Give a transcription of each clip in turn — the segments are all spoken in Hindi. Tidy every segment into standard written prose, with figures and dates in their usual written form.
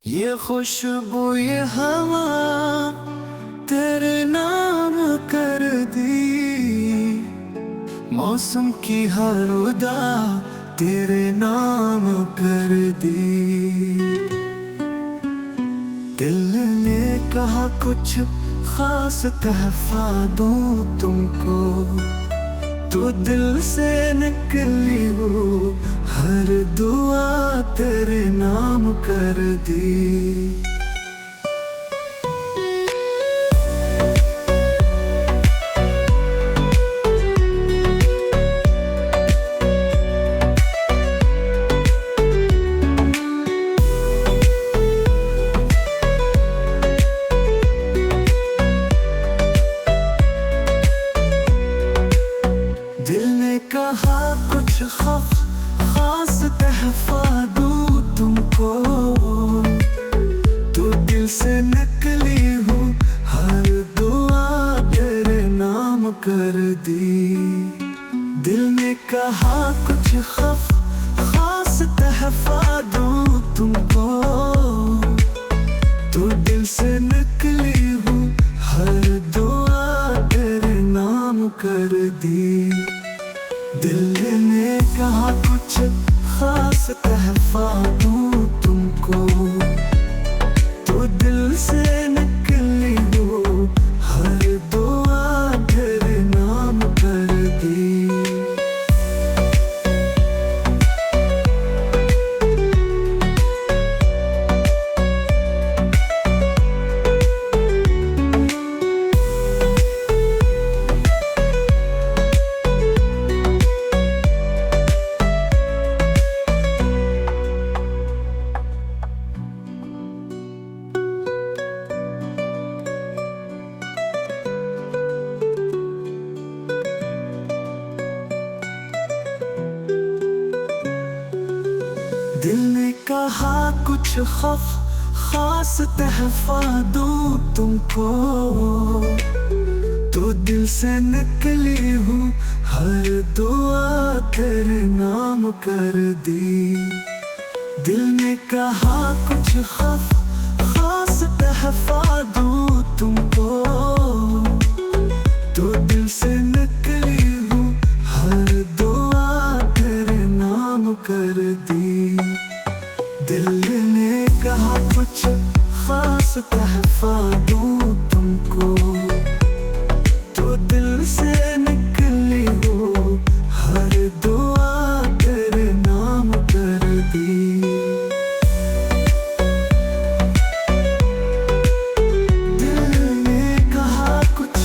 ये खुशबू ये हवा तेरे नाम कर दी। मौसम की हर उदा तेरे नाम कर दी। दिल ने कहा कुछ खास तहफा दूं तुमको, तो दिल से निकली हो हर दुआ तेरे नाम कर दी। दिल ने कहा कुछ खास तहफा दूं तुमको, तो दिल से निकली हूँ हर दुआ तेरे नाम कर दी। दिल ने कहा कुछ खास तहफा दूं तुमको, तो दिल से निकली हूँ हर दुआ तेरे नाम कर दी। दिल ने कहा कुछ खास तहफा दूं तुमको, तो दिल से निकली हो हर दुआ तेरे नाम कर दी। दिल ने कहा कुछ खास तहफा दूं तुमको, तो दिल से निकली हूँ हर दुआ तेरे नाम कर दी। दिल ने कहा कुछ खास तहफा दूं तुमको, तो दिल से निकली हूँ हर दुआ तेरे नाम कर दी। दिल ने कहा कुछ खास तहफा दूं तुमको, तो दिल से निकली हो हर दुआ तेरे नाम कर दी। दिल ने कहा कुछ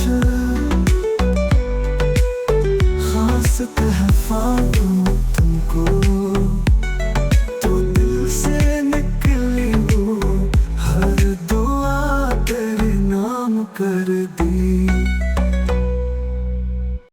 खास तहफा दूं तुमको, कर